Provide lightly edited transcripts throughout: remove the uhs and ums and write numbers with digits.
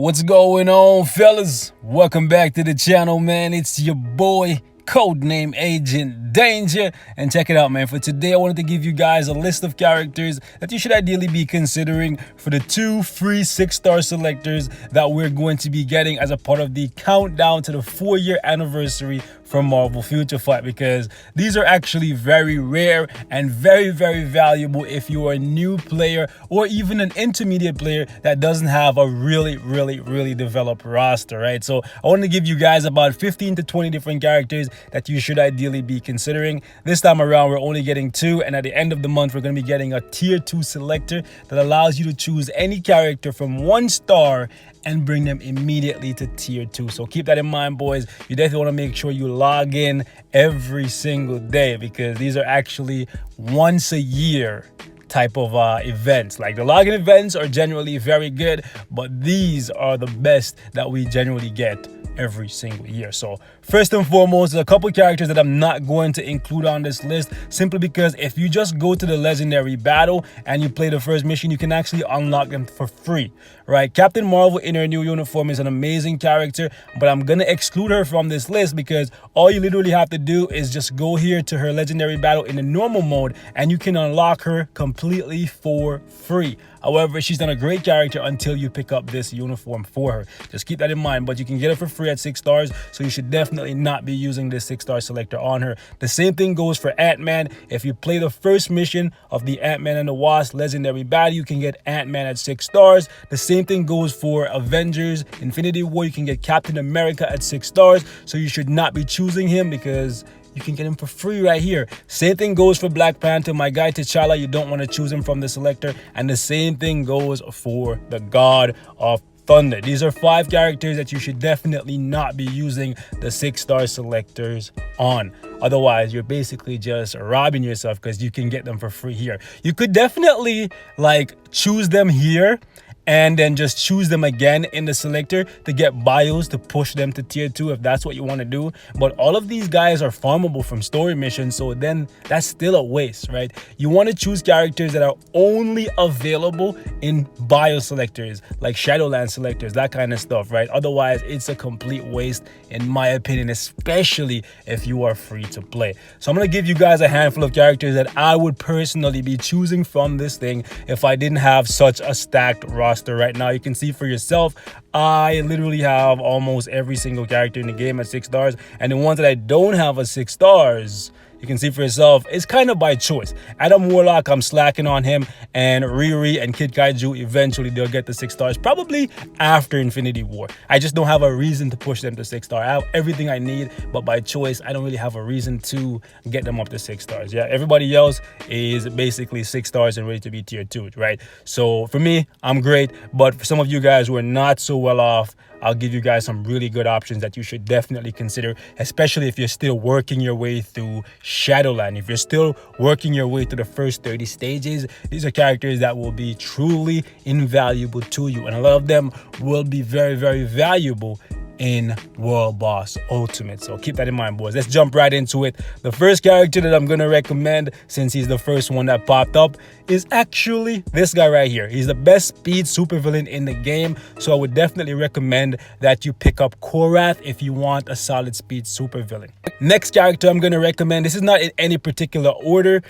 What's going on, fellas? Welcome back to the channel, man. It's your boy, codename Agent Danger. And check it out, man. For today, I wanted to give you guys a list of characters that you should ideally be considering for the 2 free 6-star selectors that we're going to be getting as a part of the countdown to the 4-year anniversary from Marvel Future Fight, because these are actually very rare and very valuable if you are a new player or even an intermediate player that doesn't have a really developed roster, right? So I want to give you guys about 15 to 20 different characters that you should ideally be considering. This time around, we're only getting 2, and at the end of the month, we're going to be getting a tier 2 selector that allows you to choose any character from 1 star and bring them immediately to tier 2. So keep that in mind, boys. You definitely want to make sure you log in every single day, because these are actually once a year type of events. Like, the login events are generally very good, but these are the best that we generally get every single year. So first and foremost, there's a couple characters that I'm not going to include on this list, simply because if you just go to the legendary battle and you play the first mission, you can actually unlock them for free, right? Captain Marvel in her new uniform is an amazing character, but I'm gonna exclude her from this list because all you literally have to do is just go here to her legendary battle in the normal mode and you can unlock her completely for free. However, she's not a great character until you pick up this uniform for her. Just keep that in mind, but you can get it for free at 6 stars, so you should definitely not be using this 6-star selector on her. The same thing goes for Ant-Man. If you play the first mission of the Ant-Man and the Wasp legendary battle, you can get Ant-Man at 6 stars. The same thing goes for Avengers Infinity War. You can get Captain America at 6 stars, so you should not be choosing him because you can get him for free right here. Same thing goes for Black Panther, my guy T'Challa. You don't want to choose him from the selector. And the same thing goes for the God of Thunder. These are 5 characters that you should definitely not be using the 6-star selectors on. Otherwise, you're basically just robbing yourself, because you can get them for free here. You could definitely like choose them here and then just choose them again in the selector to get bios to push them to tier 2 if that's what you want to do. But all of these guys are farmable from story missions, so then that's still a waste, right? You want to choose characters that are only available in bio selectors, like Shadowland selectors, that kind of stuff, right? Otherwise, it's a complete waste in my opinion, especially if you are free to play. So I'm going to give you guys a handful of characters that I would personally be choosing from this thing if I didn't have such a stacked roster right now. You can see for yourself, I literally have almost every single character in the game at 6 stars, and the ones that I don't have at 6 stars, you can see for yourself, it's kind of by choice. Adam Warlock, I'm slacking on him, and Riri and Kid Kaiju, eventually they'll get the 6 stars, probably after Infinity War. I just don't have a reason to push them to 6 star. I have everything I need, but by choice, I don't really have a reason to get them up to 6 stars. Yeah, everybody else is basically 6 stars and ready to be tier 2, right? So for me, I'm great, but for some of you guys who are not so well off, I'll give you guys some really good options that you should definitely consider, especially if you're still working your way through Shadowland. If you're still working your way through the first 30 stages, these are characters that will be truly invaluable to you, and a lot of them will be very valuable in World Boss Ultimate. So keep that in mind, boys. Let's jump right into it. The first character that I'm gonna recommend, since he's the first one that popped up, is actually this guy right here. He's the best speed supervillain in the game, so I would definitely recommend that you pick up Korath if you want a solid speed supervillain. Next character I'm gonna recommend, this is not in any particular order,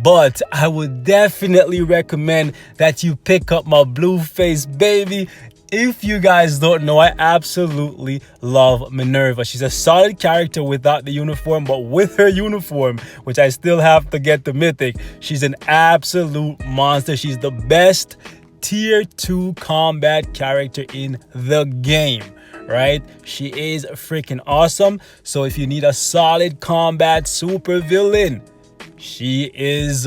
but I would definitely recommend that you pick up my Blueface baby. If you guys don't know, I absolutely love Minerva. She's a solid character without the uniform, but with her uniform, which I still have to get the mythic, she's an absolute monster. She's the best tier 2 combat character in the game, right? She is freaking awesome. So if you need a solid combat supervillain, she is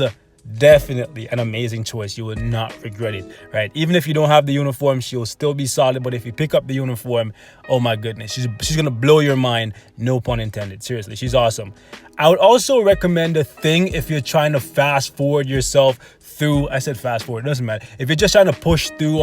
definitely an amazing choice. You will not regret it, right? Even if you don't have the uniform, she'll still be solid, but if you pick up the uniform, oh my goodness, she's gonna blow your mind, no pun intended. Seriously, she's awesome. I would also recommend a thing if you're trying to fast forward yourself through, I said fast forward, doesn't matter. If you're just trying to push through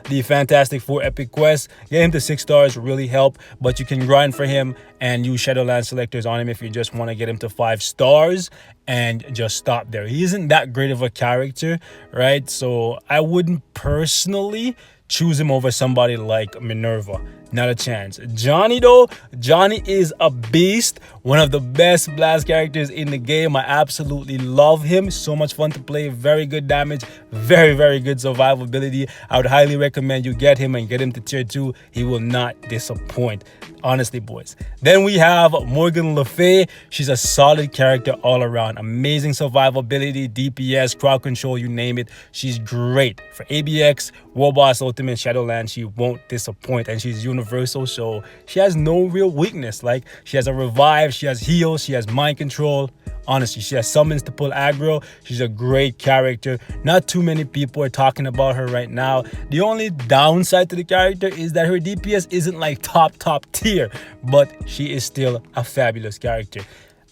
the Fantastic Four Epic Quest, get him to 6 stars really help, but you can grind for him and use Shadowland selectors on him if you just want to get him to 5 stars and just stop there. He isn't that great of a character, right? So I wouldn't personally choose him over somebody like Minerva. Not a chance. Johnny though, Johnny is a beast. One of the best blast characters in the game. I absolutely love him. So much fun to play. Very good damage. Very, very good survivability. I would highly recommend you get him and get him to tier 2. He will not disappoint. Honestly, boys. Then we have Morgan Le Fay. She's a solid character all around. Amazing survivability, DPS, crowd control, you name it. She's great. For ABX, War Boss Ultimate, Shadowland, she won't disappoint. And she's universal, so she has no real weakness. Like, she has a revive, she has heal, she has mind control. Honestly, she has summons to pull aggro. She's a great character. Not too many people are talking about her right now. The only downside to the character is that her DPS isn't like top tier, but she is still a fabulous character.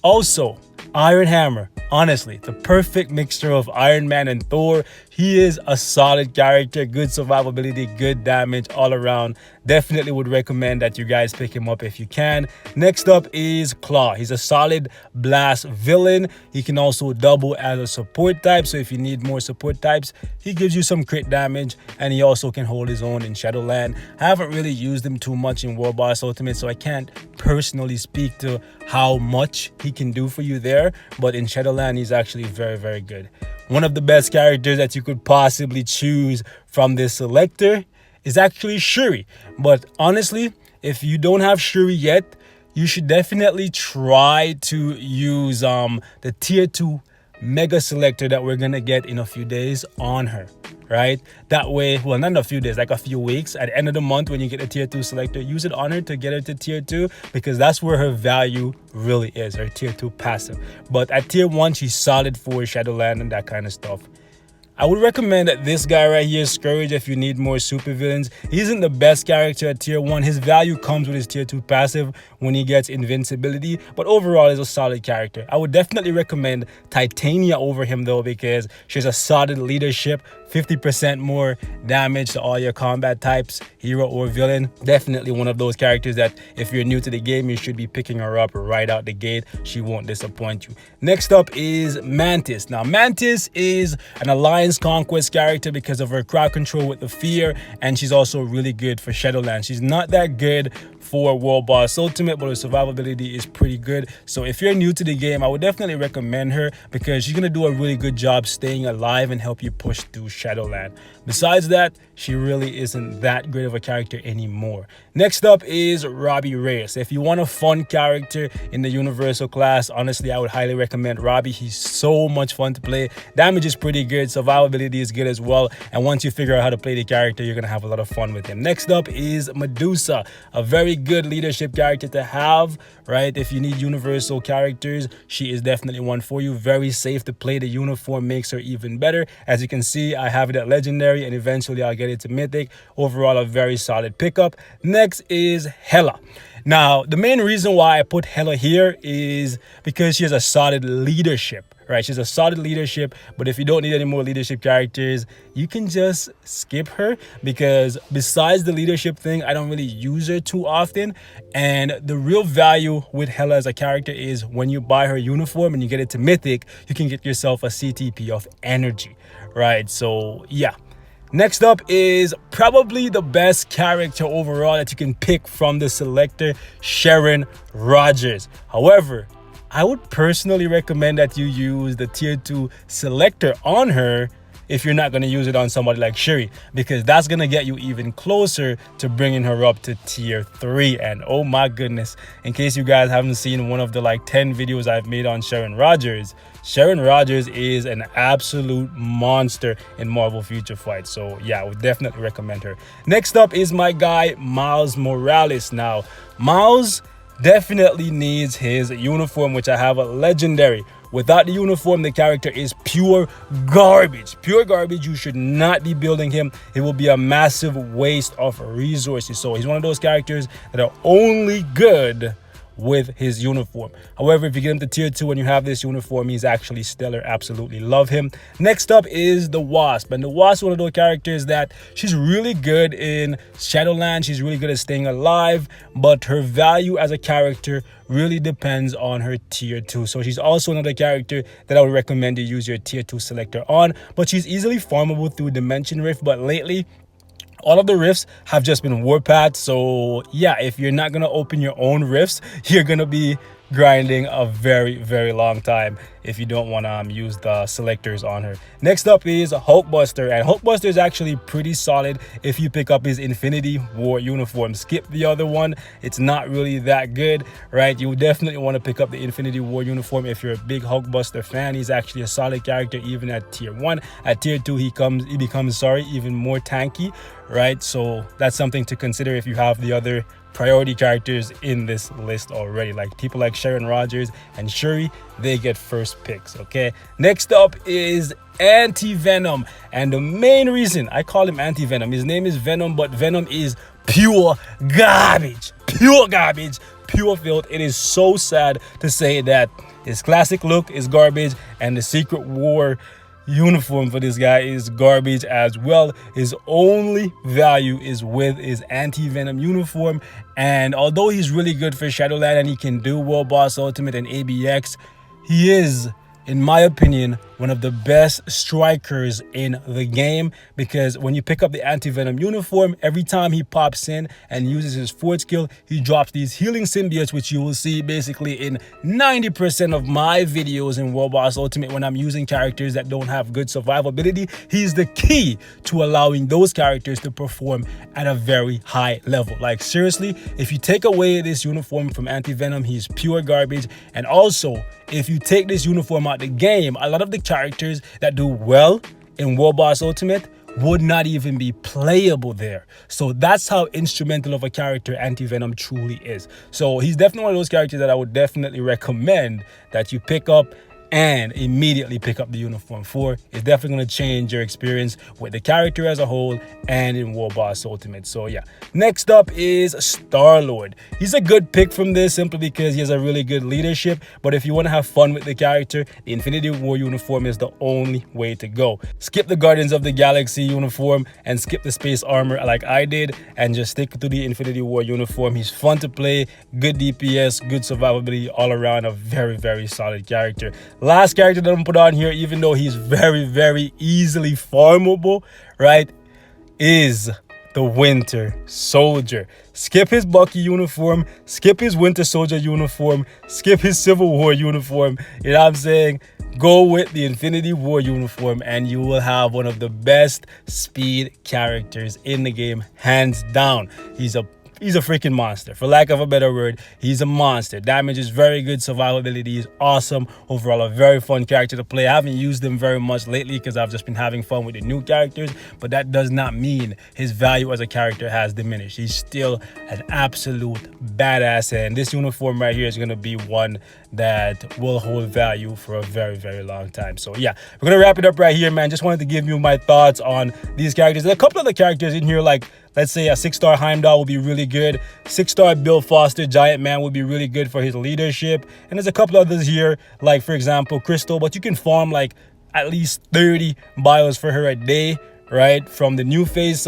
Also, Iron Hammer. Honestly, the perfect mixture of Iron Man and Thor. He is a solid character, good survivability, good damage all around. Definitely would recommend that you guys pick him up if you can. Next up is Claw. He's a solid blast villain. He can also double as a support type. So if you need more support types, he gives you some crit damage, and he also can hold his own in Shadowland. I haven't really used him too much in War Boss Ultimate, so I can't personally speak to how much he can do for you there. But in Shadowland, he's actually very, very good. One of the best characters that you could possibly choose from this selector is actually Shuri. But honestly, if you don't have Shuri yet, you should definitely try to use the tier 2 mega selector that we're gonna get in a few days on her, right? That way, well, not in a few days, like a few weeks. At the end of the month, when you get a tier 2 selector, use it on her to get her to tier 2, because that's where her value really is, her tier 2 passive. But at tier 1, she's solid for Shadowland and that kind of stuff. I would recommend that this guy right here, Scourge, if you need more supervillains. He isn't the best character at tier 1. His value comes with his tier 2 passive when he gets invincibility, but overall is a solid character. I would definitely recommend Titania over him though, because she has a solid leadership, 50% more damage to all your combat types, hero or villain. Definitely one of those characters that if you're new to the game, you should be picking her up right out the gate. She won't disappoint you. Next up is Mantis. Now, Mantis is an Alliance Conquest character because of her crowd control with the fear, and she's also really good for Shadowland. She's not that good for World Boss Ultimate, but her survivability is pretty good. So if you're new to the game, I would definitely recommend her because she's gonna do a really good job staying alive and help you push through Shadowland. Besides that, she really isn't that great of a character anymore. Next up is Robbie Reyes. If you want a fun character in the Universal class, honestly, I would highly recommend Robbie. He's so much fun to play. Damage is pretty good. Survivability is good as well. And once you figure out how to play the character, you're going to have a lot of fun with him. Next up is Medusa, a very good leadership character to have, right? If you need Universal characters, she is definitely one for you. Very safe to play. The uniform makes her even better. As you can see, I have it at Legendary, and eventually I'll get it to Mythic. Overall, a very solid pickup. Next is Hela. Now, the main reason why I put Hela here is because she has a solid leadership, right? She's a solid leadership, but if you don't need any more leadership characters, you can just skip her, because besides the leadership thing, I don't really use her too often. And the real value with Hela as a character is when you buy her uniform and you get it to Mythic, you can get yourself a CTP of energy, right? So yeah. Next up is probably the best character overall that you can pick from the selector, Sharon Rogers. However, I would personally recommend that you use the tier 2 selector on her if you're not going to use it on somebody like Shuri, because that's going to get you even closer to bringing her up to tier 3. And oh my goodness, in case you guys haven't seen one of the like 10 videos I've made on Sharon Rogers is an absolute monster in Marvel Future Fight. So yeah, I would definitely recommend her. Next up is my guy Miles Morales. Now, Miles definitely needs his uniform, which I have a Legendary. Without the uniform, the character is pure garbage. Pure garbage. You should not be building him. It will be a massive waste of resources. So he's one of those characters that are only good with his uniform. However, if you get him to tier 2 and you have this uniform, he's actually stellar. Absolutely love him. Next up is the Wasp. And the Wasp is one of those characters that she's really good in Shadowland. She's really good at staying alive, but her value as a character really depends on her tier 2. So she's also another character that I would recommend you use your tier 2 selector on, but she's easily farmable through Dimension Rift. But lately, All of the rifts have just been warpath. So yeah, if you're not gonna open your own rifts, you're gonna be grinding a very long time if you don't want to use the selectors on her. Next up is Hulkbuster, and Hulkbuster is actually pretty solid if you pick up his Infinity War uniform. Skip the other one, it's not really that good, right? You definitely want to pick up the Infinity War uniform if you're a big Hulkbuster fan. He's actually a solid character even at tier 1. At tier 2 he becomes even more tanky, right? So that's something to consider if you have the other priority characters in this list already. Like people like Sharon Rogers and Shuri, they get first picks. Okay, next up is Anti-Venom, and the main reason I call him Anti-Venom, his name is Venom, but Venom is pure garbage, pure filth. It is so sad to say that his classic look is garbage and the Secret War uniform for this guy is garbage as well. His only value is with his Anti-Venom uniform, and although he's really good for Shadowland and he can do World Boss Ultimate and ABX, he is, in my opinion, one of the best strikers in the game, because when you pick up the Anti-Venom uniform, every time he pops in and uses his fourth skill, he drops these healing symbiotes, which you will see basically in 90% of my videos in World Boss Ultimate when I'm using characters that don't have good survivability. He's the key to allowing those characters to perform at a very high level. Like seriously, if you take away this uniform from Anti-Venom, he's pure garbage. And also, if you take this uniform out the game, a lot of the characters that do well in World Boss Ultimate would not even be playable there. So that's how instrumental of a character Anti-Venom truly is. So he's definitely one of those characters that I would definitely recommend that you pick up and immediately pick up the uniform for. It's definitely going to change your experience with the character as a whole and in World Boss Ultimate. So yeah, next up is Star-Lord. He's a good pick from this simply because he has a really good leadership, but if you want to have fun with the character, the Infinity War uniform is the only way to go. Skip the Guardians of the Galaxy uniform and skip the space armor like I did and just stick to the Infinity War uniform. He's fun to play, good DPS, good survivability, all around a very solid character. Last character that I'm put on here, even though he's very easily farmable, right, is the Winter Soldier. Skip his Bucky uniform, skip his Winter Soldier uniform, skip his Civil War uniform. You know what I'm saying? Go with the Infinity War uniform and you will have one of the best speed characters in the game, hands down. He's a freaking monster, for lack of a better word. He's a monster. Damage is very good, survivability is awesome. Overall, a very fun character to play. I haven't used him very much lately because I've just been having fun with the new characters, but that does not mean his value as a character has diminished. He's still an absolute badass, and this uniform right here is going to be one that will hold value for a very long time. So yeah, we're gonna wrap it up right here, man. Just wanted to give you my thoughts on these characters. There's a couple of the characters in here, like let's say a 6-star Heimdall will be really good. 6-star Bill Foster Giant Man would be really good for his leadership. And there's a couple others here, like for example Crystal, but you can farm like at least 30 bios for her a day, right? From the new phase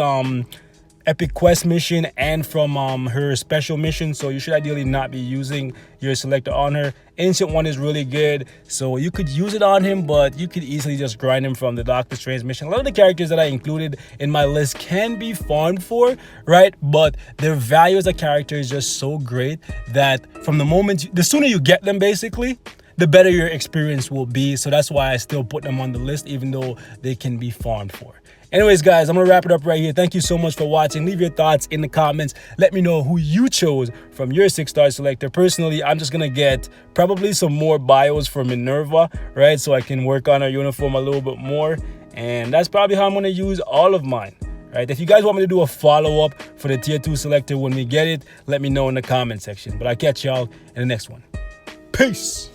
epic quest mission and from her special mission, so you should ideally not be using your selector on her. Ancient One is really good, so you could use it on him, but you could easily just grind him from the Doctor Strange mission. A lot of the characters that I included in my list can be farmed for, right? But their value as a character is just so great that from the moment the sooner you get them, basically, the better your experience will be. So that's why I still put them on the list, even though they can be farmed for. Anyways, guys, I'm gonna wrap it up right here. Thank you so much for watching. Leave your thoughts in the comments. Let me know who you chose from your 6-star selector. Personally, I'm just gonna get probably some more bios for Minerva, right? So I can work on her uniform a little bit more. And that's probably how I'm gonna use all of mine, right? If you guys want me to do a follow-up for the tier 2 selector when we get it, let me know in the comment section. But I'll catch y'all in the next one. Peace.